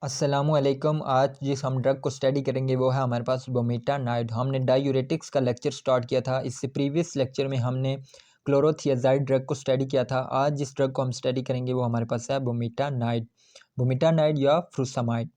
अस्सलामुअलैकुम। आज जिस हम ड्रग को स्टडी करेंगे वो है हमारे पास बुमेटानाइड। हमने डायूरेटिक्स का लेक्चर स्टार्ट किया था। इससे प्रीवियस लेक्चर में हमने क्लोरोथियाजाइड ड्रग को स्टडी किया था। आज जिस ड्रग को हम स्टडी करेंगे वो हमारे पास है बुमेटानाइड। बुमेटानाइड या फ्रुसामाइड।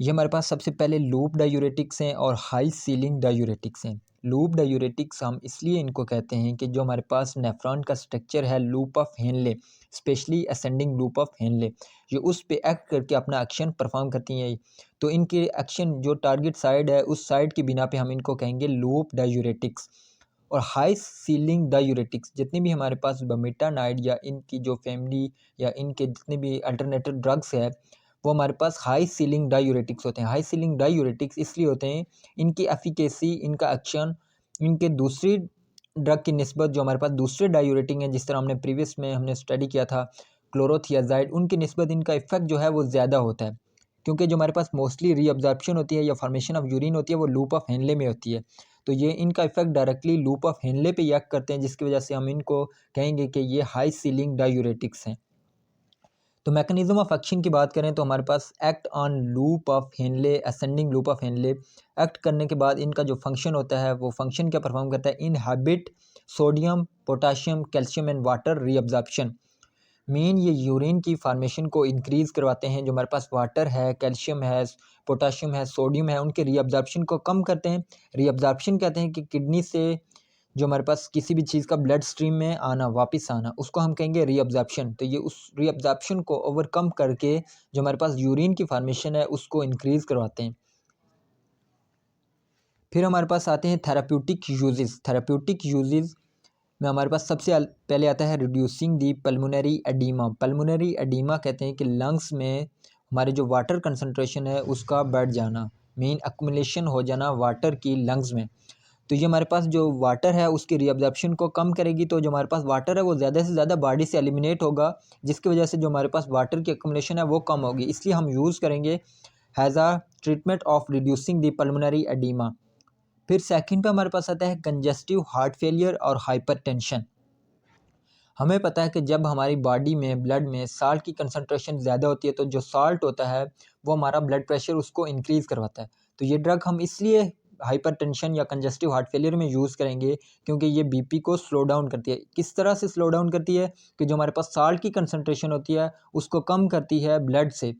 ये हमारे पास सबसे पहले लूप डायूरेटिक्स हैं और हाई सीलिंग डायूरेटिक्स हैं। लूप डायूरेटिक्स हम इसलिए इनको कहते हैं कि जो हमारे पास नेफ्रॉन का स्ट्रक्चर है loop of Henley, specially ascending loop of Henley, ये उस पे एक्ट करके अपना एक्शन परफॉर्म करती हैं। तो इनके एक्शन जो टारगेट साइड है उस साइड की बिना पे हम इनको कहेंगे लूप डायूरेटिक्स। और हाई सीलिंग डायूरेटिक्स जितने भी हमारे पास बुमेटानाइड या इनकी जो फैमिली या इनके जितने भी अल्टरनेटिव ड्रग्स है वो हमारे पास हाई सीलिंग डायूरेटिक्स होते हैं। हाई सीलिंग डायूरेटिक्स इसलिए होते हैं इनकी एफिकेसी, इनका एक्शन इनके दूसरी ड्रग की निस्बत जो हमारे पास दूसरे डायूरेटिक हैं, जिस तरह हमने प्रीवियस में हमने स्टडी किया था क्लोरोथियाजाइड, उनकी निस्बत इनका इफेक्ट जो है वो ज़्यादा होता है। क्योंकि जो हमारे पास मोस्टली रीअब्जॉर्प्शन होती है या फॉर्मेशन ऑफ यूरिन होती है वो लूप ऑफ हेनले में होती है। तो ये इनका effect directly loop of Henley पे एक्ट करते हैं, जिसकी वजह से हम इनको कहेंगे कि ये हाई सीलिंग डायूरेटिक्स हैं। तो मैकेनिज्म ऑफ एक्शन की बात करें तो हमारे पास act on loop of Henle, ascending loop of Henle. Act करने के बाद इनका जो फंक्शन होता है वो फंक्शन क्या परफॉर्म करता है, inhibit sodium, potassium, calcium and water reabsorption. Main ये यूरिन की फार्मेशन को इंक्रीज़ करवाते हैं। जो हमारे पास वाटर है, कैल्शियम है, पोटाशियम है, सोडियम है, उनके रीअब्जॉर्प्शन को कम करते हैं। रीअब्जॉर्प्शन कहते हैं कि किडनी से जो हमारे पास किसी भी चीज़ का ब्लड स्ट्रीम में आना, वापस आना, उसको हम कहेंगे रीअब्जॉर्प्शन। तो ये उस रीअब्जॉर्प्शन को ओवरकम करके जो हमारे पास यूरिन की फार्मेशन है उसको इंक्रीज़ करवाते हैं। फिर हमारे पास आते हैं थेराप्यूटिक यूजेस। थेराप्यूटिक यूजेस में हमारे पास सबसे पहले आता है reducing the pulmonary oedema. Pulmonary oedema कहते हैं कि लंग्स में हमारे जो वाटर कंसंट्रेशन है उसका बढ़ जाना, मेन एक्युमुलेशन हो जाना वाटर की लंग्स में। तो ये हमारे पास जो वाटर है उसकी रीअब्जॉर्प्शन को कम करेगी। तो जो हमारे पास वाटर है वो ज़्यादा से ज़्यादा बॉडी से एलिमिनेट होगा, जिसकी वजह से जो हमारे पास वाटर की एक्युमुलेशन है वो कम होगी। इसलिए हम यूज़ करेंगे as a treatment of reducing the pulmonary oedema. फिर सेकंड पे हमारे पास आता है कंजेस्टिव हार्ट फेलियर और हाइपरटेंशन। हमें पता है कि जब हमारी बॉडी में ब्लड में साल्ट की कंसंट्रेशन ज़्यादा होती है तो जो साल्ट होता है वो हमारा ब्लड प्रेशर उसको इंक्रीज़ करवाता है। तो ये ड्रग हम इसलिए हाइपरटेंशन या कंजेस्टिव हार्ट फेलियर में यूज़ करेंगे क्योंकि ये बीपी को स्लो डाउन करती है। किस तरह से स्लो डाउन करती है कि जो हमारे पास साल्ट की कंसंट्रेशन होती है उसको कम करती है ब्लड से।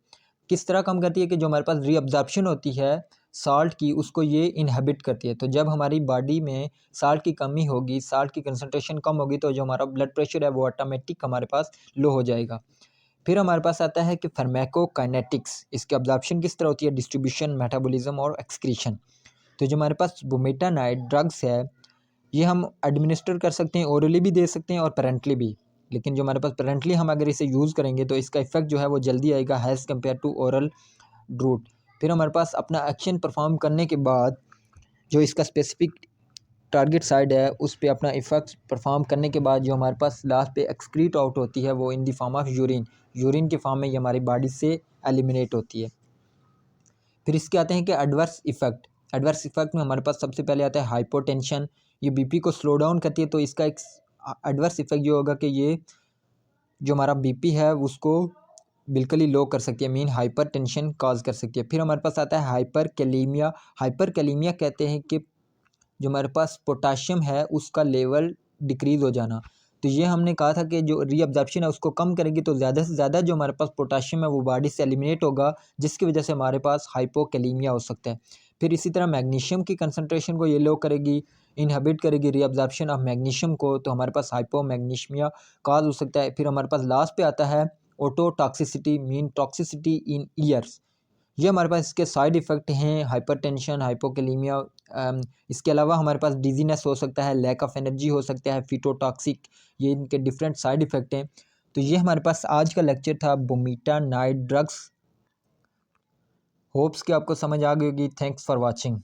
किस तरह कम करती है कि जो हमारे पास रीअब्जॉर्प्शन होती है साल्ट की उसको ये इनहिबिट करती है। तो जब हमारी बॉडी में साल्ट की कमी होगी, साल्ट की कंसंट्रेशन कम होगी, तो जो हमारा ब्लड प्रेशर है वो ऑटोमेटिक हमारे पास लो हो जाएगा। फिर हमारे पास आता है कि फार्माकोकाइनेटिक्स। इसकी अब्जॉर्प्शन किस तरह होती है, डिस्ट्रीब्यूशन, मेटाबॉलिज्म और एक्सक्रीशन। तो जो हमारे पास बुमेटानाइड ड्रग्स है ये हम एडमिनिस्टर कर सकते हैं, ओरली भी दे सकते हैं और पेरेंटली भी। लेकिन जो हमारे पास पेरेंटली हम अगर इसे यूज़ करेंगे तो इसका इफेक्ट जो है वो जल्दी आएगा as compare to oral route. फिर हमारे पास अपना एक्शन परफॉर्म करने के बाद जो इसका स्पेसिफिक टारगेट साइड है उस पे अपना इफेक्ट परफॉर्म करने के बाद जो हमारे पास लास्ट पे एक्सक्रीट आउट होती है वो in the form of urine. Urine के फॉर्म में ये हमारी बॉडी से एलिमिनेट होती है। फिर इसके आते हैं कि एडवर्स इफेक्ट। एडवर्स इफेक्ट में हमारे पास सबसे पहले आता है हाइपोटेंशन। ये बीपी को स्लो डाउन करती है। तो इसका एक एडवर्स इफेक्ट ये होगा कि ये जो हमारा बीपी है उसको बिल्कुल ही लो कर सकती है, मीन हाइपर टेंशन कॉज कर सकती है। फिर हमारे पास आता है हाइपर कैलीमिया। हाइपर कैलीमिया कहते हैं कि जो हमारे पास पोटाशियम है उसका लेवल डिक्रीज़ हो जाना। तो ये हमने कहा था कि जो रीअब्जॉर्प्शन है उसको कम करेगी तो ज़्यादा से ज़्यादा जो हमारे पास पोटाशियम है वो बॉडी से एलिमिनेट होगा, जिसकी वजह से हमारे पास हाइपोकैलीमिया हो सकता है। फिर इसी तरह मैग्नीशियम की कंसंट्रेशन को ये लो करेगी, इनहिबिट करेगी रीअब्जॉर्प्शन ऑफ मैग्नीशियम को, तो हमारे पास हाइपोमैग्नीशियमिया कॉज हो सकता है। फिर हमारे पास लास्ट पे आता है ototoxicity, mean toxicity in years. ये हमारे पास इसके साइड इफ़ेक्ट हैं हाइपरटेंशन, हाइपोकैलीमिया। इसके अलावा हमारे पास डिजीनेस हो सकता है, लैक ऑफ एनर्जी हो सकता है, फिटोटॉक्सिक, ये इनके डिफरेंट साइड इफ़ेक्ट हैं। तो ये हमारे पास आज का लेक्चर था बुमेटानाइड ड्रग्स। होप्स कि आपको समझ आ गई होगी। Thanks for watching.